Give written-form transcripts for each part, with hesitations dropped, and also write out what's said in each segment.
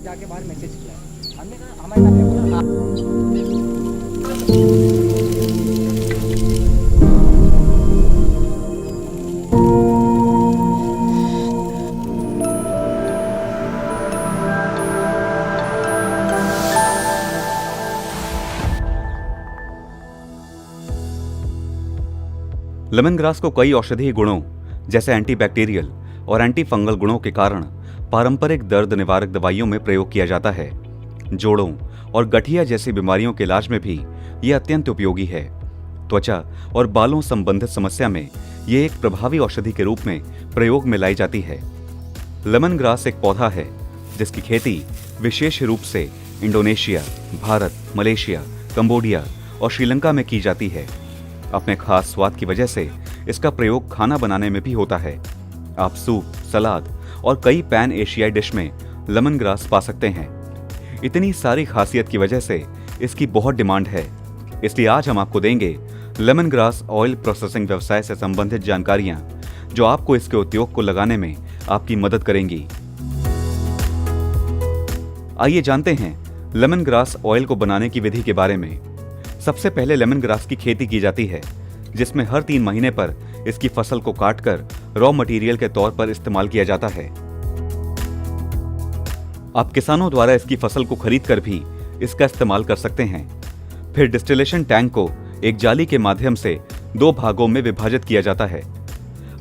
जाके बाहर मैसेज किया, हमने कहा हमारे सामने बोला लेमन ग्रास को कई औषधीय गुणों जैसे एंटीबैक्टीरियल और एंटी फंगल गुणों के कारण पारंपरिक दर्द निवारक दवाइयों में प्रयोग किया जाता है। जोड़ों और गठिया जैसी बीमारियों के इलाज में भी ये अत्यंत उपयोगी है। त्वचा और बालों संबंधित समस्या में ये एक प्रभावी औषधि के रूप में प्रयोग में लाई जाती है। लेमन ग्रास एक पौधा है जिसकी खेती विशेष रूप से इंडोनेशिया, भारत, मलेशिया, कंबोडिया और श्रीलंका में की जाती है। अपने खास स्वाद की वजह से इसका प्रयोग खाना बनाने में भी होता है। आप सूप, सलाद और कई पैन एशियाई डिश में लेमन ग्रास पा सकते हैं। इतनी सारी खासियत की वजह से इसकी बहुत डिमांड है। इसलिए आज हम आपको देंगे लेमन ग्रास ऑयल प्रोसेसिंग व्यवसाय से संबंधित जानकारियां जो आपको इसके उद्योग को लगाने में आपकी मदद करेंगी। आइए जानते हैं लेमन ग्रास ऑयल को बनाने की विधि के बारे में। सबसे पहले लेमन ग्रास की खेती की जाती है, जिसमें हर 3 महीने पर इसकी फसल को काटकर रॉ मटेरियल के तौर पर इस्तेमाल किया जाता है। आप किसानों द्वारा इसकी फसल को खरीदकर भी इसका इस्तेमाल कर सकते हैं। फिर डिस्टिलेशन टैंक को एक जाली के माध्यम से 2 भागों में विभाजित किया जाता है।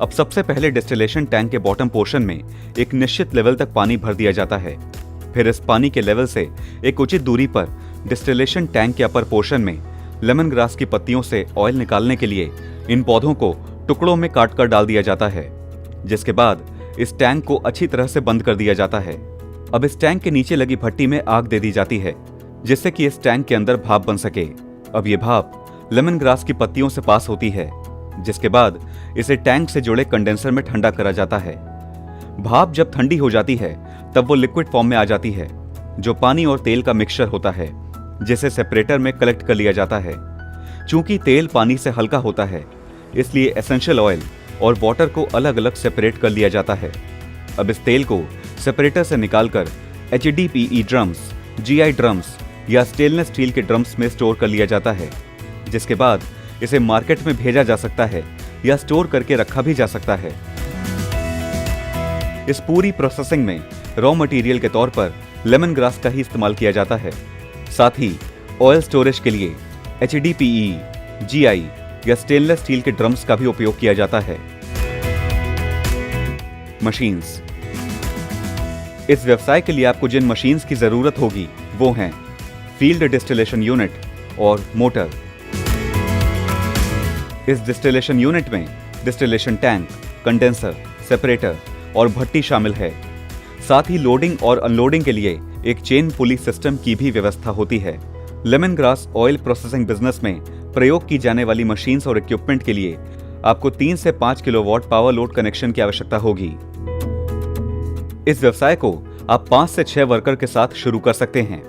अब सबसे पहले डिस्टिलेशन टैंक के बॉटम पोर्शन में एक निश्चित लेवल तक पानी भर दिया जाता है। फिर इस पानी के लेवल से एक उचित दूरी पर डिस्टिलेशन टैंक के अपर पोर्शन में लेमन ग्रास की पत्तियों से ऑयल निकालने के लिए इन पौधों को टुकड़ों में काटकर डाल दिया जाता है, जिसके बाद इस टैंक को अच्छी तरह से बंद कर दिया जाता है। अब इस टैंक के नीचे लगी भट्टी में आग दे दी जाती है, जिससे कि इस टैंक के अंदर भाप बन सके। अब ये भाप लेमन ग्रास की पत्तियों से पास होती है, जिसके बाद इसे टैंक से जुड़े कंडेंसर में ठंडा करा जाता है। भाप जब ठंडी हो जाती है तब वो लिक्विड फॉर्म में आ जाती है, जो पानी और तेल का मिक्सचर होता है, जिसे सेपरेटर में कलेक्ट कर लिया जाता है। चूंकि तेल पानी से हल्का होता है, इसलिए एसेंशियल ऑयल और वाटर को अलग अलग सेपरेट कर लिया जाता है। अब इस तेल को सेपरेटर से निकालकर HDPE ड्रम्स, GI ड्रम्स या स्टेनलेस स्टील के ड्रम्स में स्टोर कर लिया जाता है, जिसके बाद इसे मार्केट में भेजा जा सकता है या स्टोर करके रखा भी जा सकता है। इस पूरी प्रोसेसिंग में रॉ मटेरियल के तौर पर लेमन ग्रास का ही इस्तेमाल किया जाता है। साथ ही ऑयल स्टोरेज के लिए HDPE, GI या स्टेनलेस स्टील के ड्रम्स का भी उपयोग किया जाता है। मशीन्स। इस व्यवसाय के लिए आपको जिन मशीन्स की जरूरत होगी वो हैं फील्ड डिस्टिलेशन यूनिट और मोटर। इस डिस्टिलेशन यूनिट में डिस्टिलेशन टैंक, कंडेंसर, सेपरेटर और भट्टी शामिल है। साथ ही लोडिंग और अनलोडिंग के लिए एक चेन पुली सिस्टम की भी व्यवस्था होती है। Lemon grass oil processing business में प्रयोग की जाने वाली मशीन्स और इक्विपमेंट के लिए आपको 3 से 5 किलोवाट पावर लोड कनेक्शन की आवश्यकता होगी। इस व्यवसाय को आप 5 से 6 वर्कर के साथ शुरू कर सकते हैं।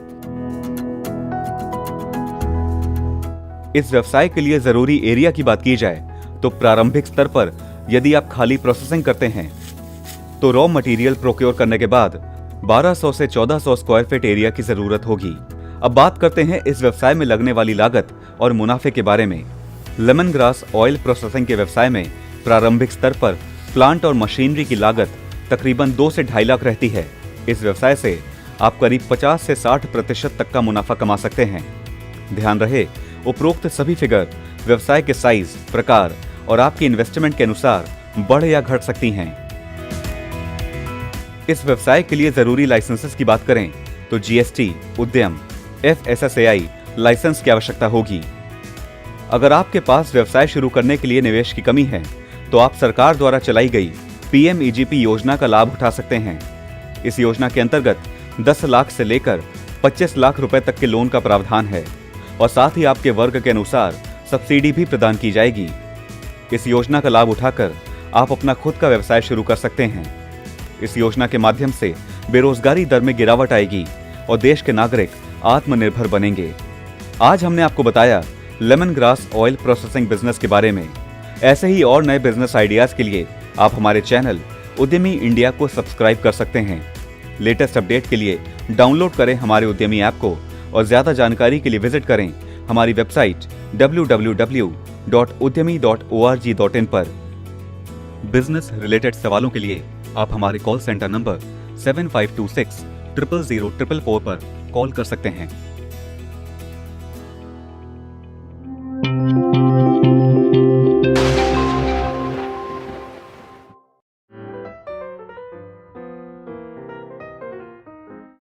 इस व्यवसाय के लिए जरूरी एरिया की बात की जाए तो प्रारंभिक स्तर पर यदि आप खाली प्रोसेसिंग करते हैं तो रॉ मटेरियल प्रोक्योर करने के बाद 1200 से 1400 स्क्वायर फीट एरिया की जरूरत होगी। अब बात करते हैं इस व्यवसाय में लगने वाली लागत और मुनाफे के बारे में। लेमन ग्रास ऑयल प्रोसेसिंग के व्यवसाय में प्रारंभिक स्तर पर प्लांट और मशीनरी की लागत तकरीबन 2 से 2.5 लाख रहती है। इस व्यवसाय से आप करीब 50 से 60% तक का मुनाफा कमा सकते हैं। ध्यान रहे, उपरोक्त सभी फिगर व्यवसाय के साइज, प्रकार और आपकी इन्वेस्टमेंट के अनुसार बढ़ या घट सकती हैं। इस व्यवसाय के लिए जरूरी लाइसेंसेस की बात करें तो GST, उद्यम, FSSAI लाइसेंस की आवश्यकता होगी। अगर आपके पास व्यवसाय शुरू करने के लिए निवेश की कमी है तो आप सरकार द्वारा चलाई गई PMEGP योजना का लाभ उठा सकते हैं। इस योजना के अंतर्गत 10 लाख से लेकर 25 लाख रुपए तक के लोन का प्रावधान है। और साथ ही आपके वर्ग के अनुसार सब्सिडी भी प्रदान की जाएगी। इस योजना का लाभ उठाकर आप अपना खुद का व्यवसाय शुरू कर सकते हैं। इस योजना के माध्यम से बेरोजगारी दर में गिरावट आएगी और देश के नागरिक आत्मनिर्भर बनेंगे। आज हमने आपको बताया lemon grass oil processing business के बारे में। ऐसे ही और नए बिजनेस आइडियाज के लिए आप हमारे चैनल उद्यमी इंडिया को सब्सक्राइब कर सकते हैं। लेटेस्ट अपडेट के लिए डाउनलोड करें हमारे उद्यमी ऐप को और ज्यादा जानकारी के लिए विजिट करें हमारी वेबसाइट www.udyami.org.in पर। बिजनेस रिलेटेड सवालों के लिए आप हमारे कॉल सेंटर नंबर 7526 000 444 पर कॉल कर सकते हैं।